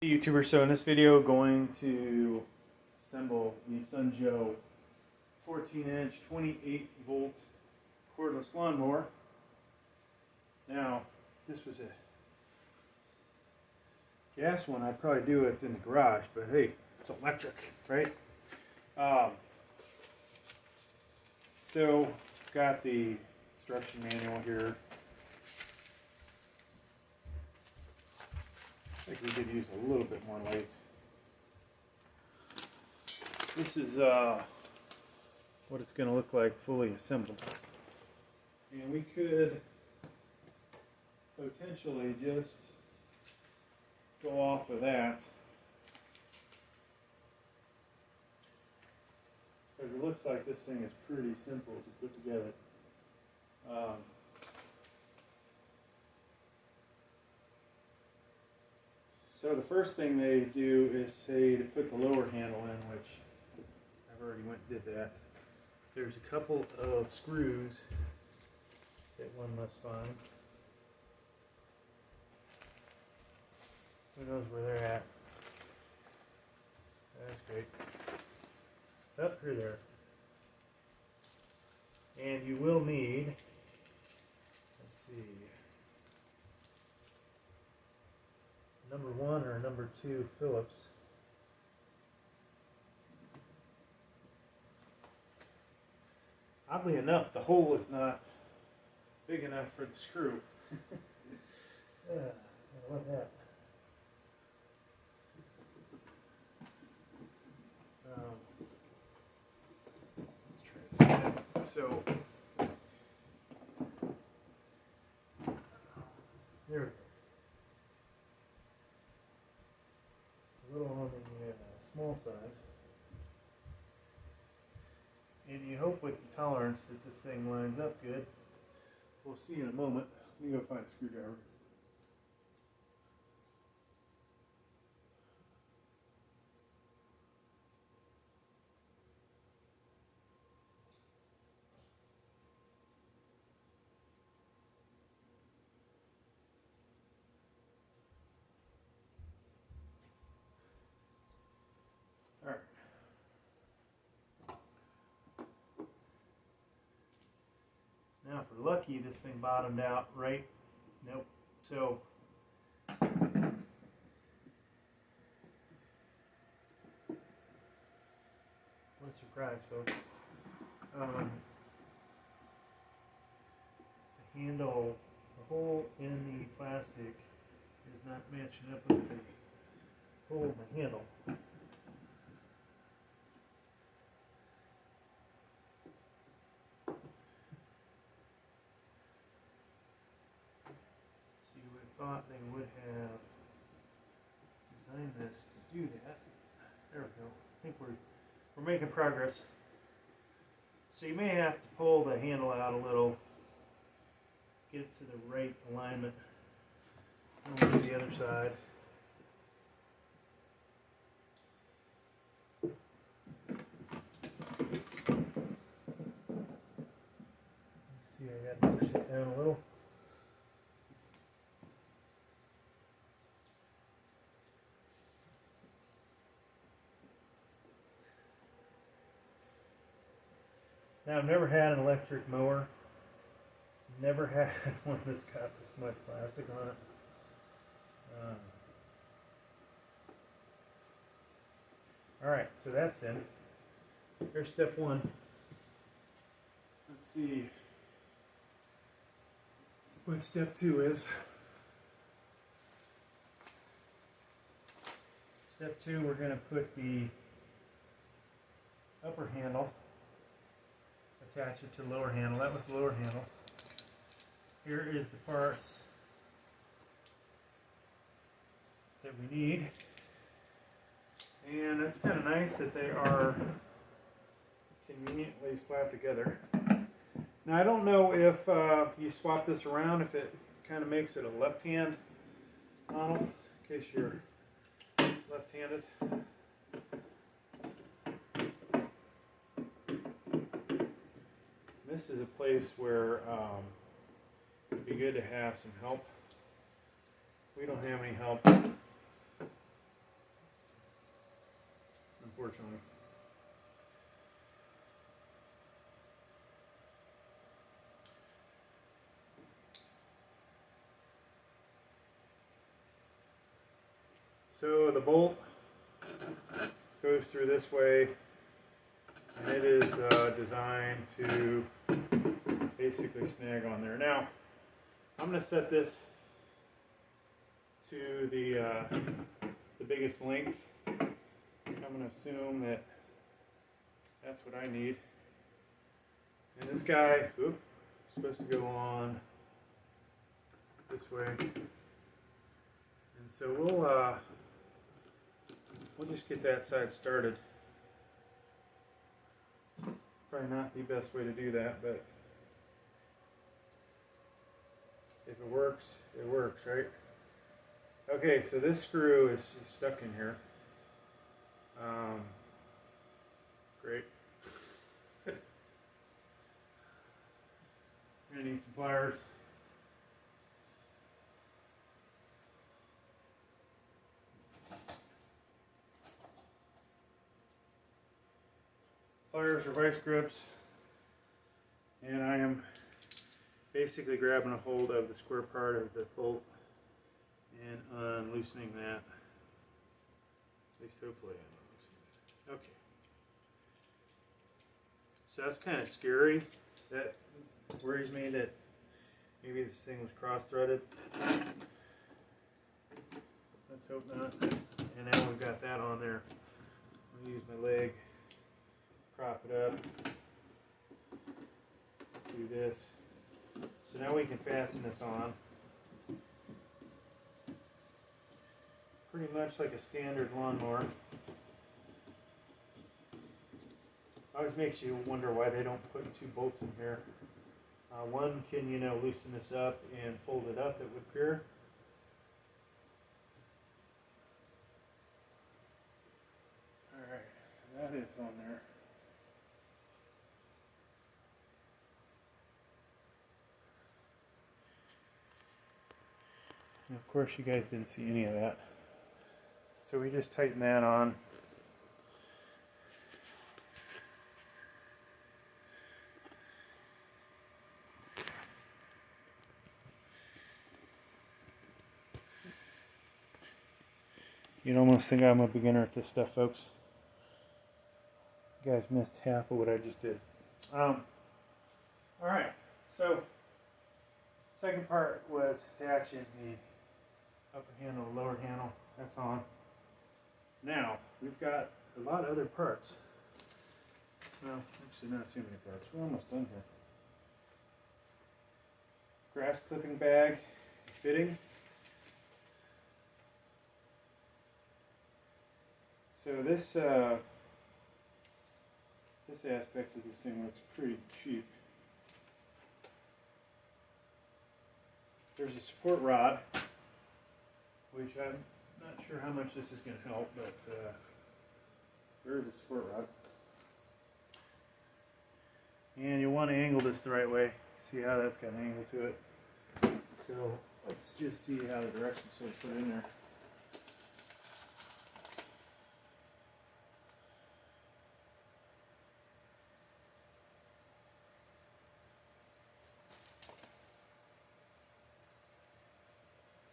Hey YouTuber, so in this video going to assemble the Sunjoe 14-inch 28-volt cordless lawnmower. Now, if this was a gas one, I'd probably do it in the garage, but hey, it's electric, right? So, got the instruction manual here. I think we could use a little bit more light. This is what it's going to look like fully assembled. And we could potentially just go off of that, because it looks like this thing is pretty simple to put together. So the first thing they do is say to put the lower handle in, which I've already went and did that. There's a couple of screws that one must find. Who knows where they're at? That's great. Up through there. And you will need, let's see, number 1 or number 2 Phillips. Oddly enough, the hole is not big enough for the screw. Yeah, I love that. Let's try this again. So, there we go. A little on the small size. And you hope with the tolerance that this thing lines up good. We'll see in a moment. Let me go find a screwdriver. Alright. Now, if we're lucky, this thing bottomed out right. Nope. So, what a surprise, folks. The handle, the hole in the plastic is not matching up with the hole in the handle. Thought they would have designed this to do that. There we go. I think we're making progress. So you may have to pull the handle out a little, get it to the right alignment. And we'll do the other side. See, I got to push it down a little. Now, I've never had an electric mower. Never had one that's got this much plastic on it. Alright, so that's in. Here's step 1. Let's see what step 2 is. Step 2, we're going to put the upper handle, attach it to the lower handle. That was the lower handle. Here is the parts that we need. And it's kind of nice that they are conveniently slapped together. Now, I don't know if you swap this around, if it kind of makes it a left-hand model, in case you're left-handed. This is a place where it'd be good to have some help. We don't have any help. unfortunately. So the bolt goes through this way, and it is designed to basically snag on there. Now, I'm going to set this to the biggest length. I'm going to assume that that's what I need. And this guy, is supposed to go on this way. And so we'll just get that side started. Probably not the best way to do that, but if it works, right? Okay, so this screw is stuck in here. Great. I'm gonna need some pliers. Pliers or vice grips, and I am basically grabbing a hold of the square part of the bolt and unloosening that. At least hopefully I'm unloosening it. Okay. So that's kind of scary. That worries me that maybe this thing was cross-threaded. Let's hope not. And now we've got that on there. I'm going to use my leg, prop it up, do this. So now we can fasten this on. Pretty much like a standard lawnmower. Always makes you wonder why they don't put two bolts in here. One can, loosen this up and fold it up, it would appear. Alright, so that is on there. And of course you guys didn't see any of that. So we just tighten that on. You'd almost think I'm a beginner at this stuff, folks. You guys missed half of what I just did. Alright, so second part was attaching the upper handle, lower handle. That's on. Now, we've got a lot of other parts. Well, actually not too many parts. We're almost done here. Grass clipping bag, fitting. So this aspect of this thing looks pretty cheap. There's a support rod, which I'm not sure how much this is going to help, but there is a support rod. And you want to angle this the right way. See how that's got an angle to it. So let's just see how the directions sort of put in there.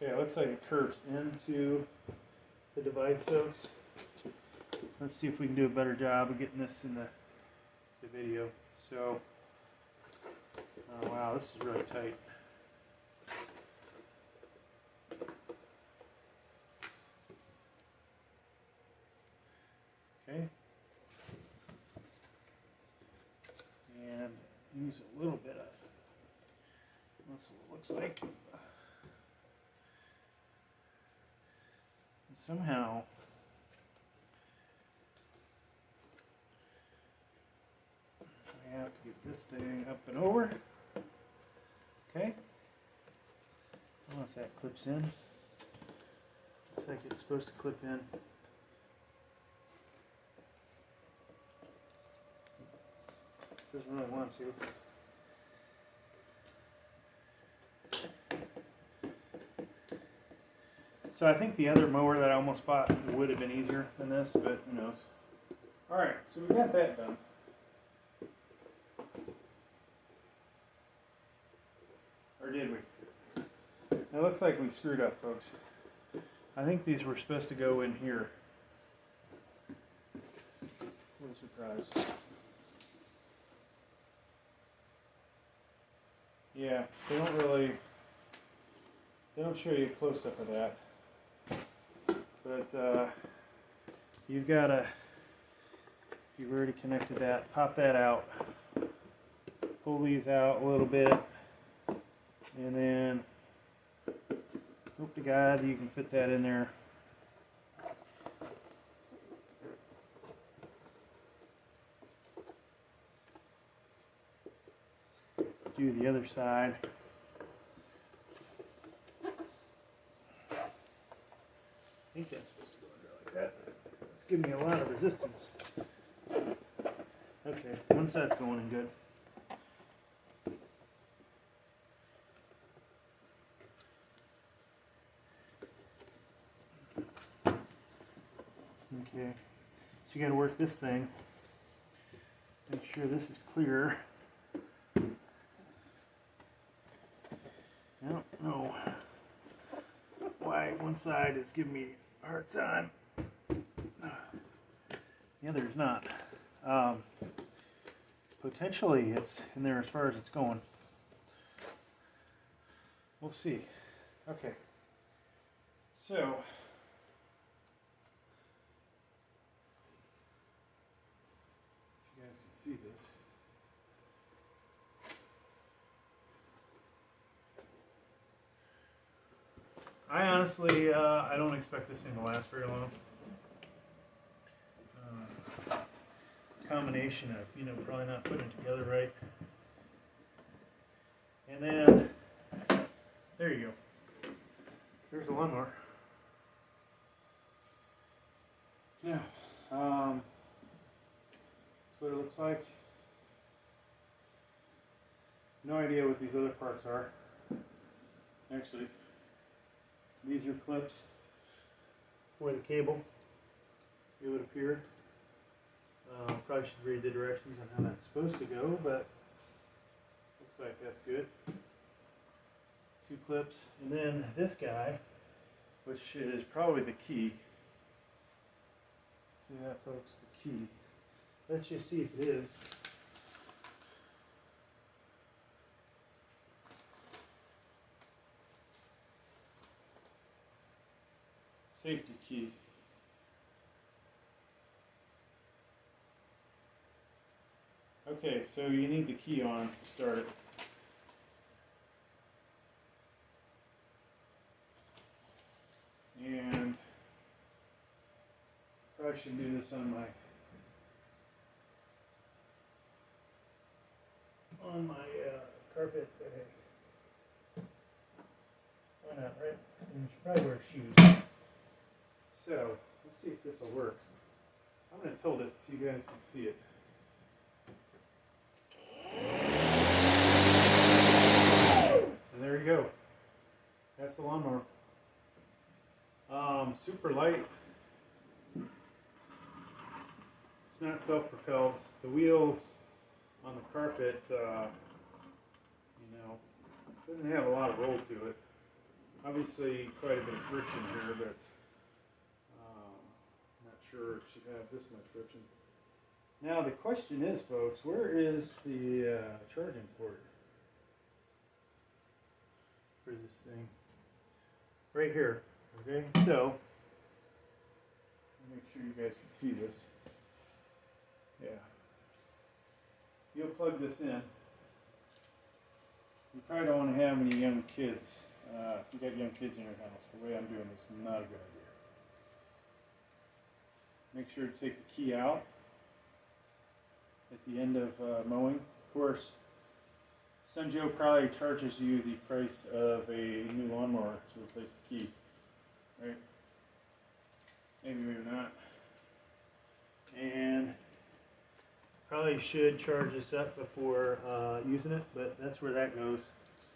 Okay, it looks like it curves into the device, folks. Let's see if we can do a better job of getting this in the video. So, oh wow, this is really tight. Okay. And use a little bit of, that's what it looks like. Somehow I have to get this thing up and over. Okay. I don't know if that clips in. Looks like it's supposed to clip in. Doesn't really want to. So I think the other mower that I almost bought would have been easier than this, but who knows. Alright, so we got that done. Or did we? It looks like we screwed up, folks. I think these were supposed to go in here. What a surprise. Yeah, they don't show you a close-up of that. But you've got to, if you've already connected that, pop that out. Pull these out a little bit. And then, hope to God you can fit that in there. Do the other side. I think that's supposed to go under like that. It's giving me a lot of resistance. Okay, one side's going in good. Okay, so you got to work this thing. Make sure this is clear. I don't know why one side is giving me a hard time. The other is not. Potentially it's in there as far as it's going. We'll see. Okay. So, if you guys can see this. I honestly, I don't expect this thing to last very long. Combination of, probably not putting it together right. And then, there you go. There's the lawnmower. Yeah, that's what it looks like. No idea what these other parts are. Actually, these are clips for the cable, it would appear. Probably should read the directions on how that's supposed to go, but looks like that's good. 2 clips, and then this guy, which is probably the key. See that, folks, the key. Let's just see if it is. Safety key. Okay, so you need the key on to start it. And probably should do this on my carpet, but hey, why not, right? And you should probably wear shoes. So let's see if this will work. I'm going to tilt it so you guys can see it. And there you go. That's the lawnmower. Super light. It's not self-propelled. The wheels on the carpet, doesn't have a lot of roll to it. Obviously, quite a bit of friction here, but not sure it should have this much friction. Now the question is, folks, where is the charging port for this thing? Right here. Okay, so make sure you guys can see this. Yeah. You'll plug this in. You probably don't want to have any young kids. If you got young kids in your house, the way I'm doing this is not a good idea. Make sure to take the key out at the end of mowing. Of course, Sunjoe probably charges you the price of a new lawnmower to replace the key, right? Maybe, maybe not. And probably should charge this up before using it, but that's where that goes.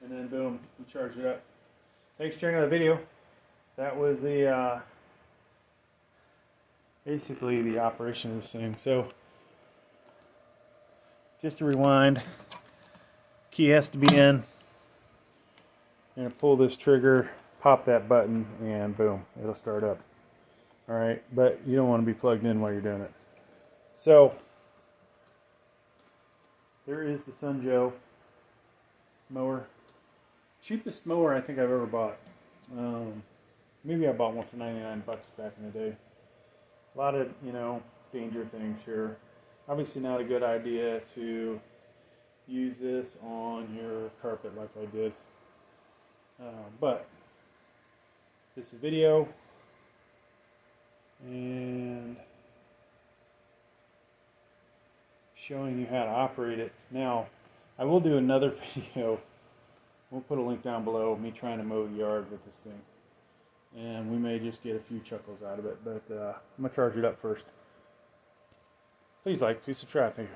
And then boom, you charge it up. Thanks for checking out the video. That was the basically the operation of this thing. So just to rewind, key has to be in. You're going to pull this trigger, pop that button, and boom, it'll start up. Alright, but you don't want to be plugged in while you're doing it. So there is the Sun Joe mower. Cheapest mower I think I've ever bought. Maybe I bought one for 99 bucks back in the day. A lot of, danger things here. Obviously not a good idea to use this on your carpet like I did. But this is a video, and showing you how to operate it. Now, I will do another video. We'll put a link down below, me trying to mow the yard with this thing. And we may just get a few chuckles out of it, but I'm going to charge it up first. Please like, please subscribe. Thank you.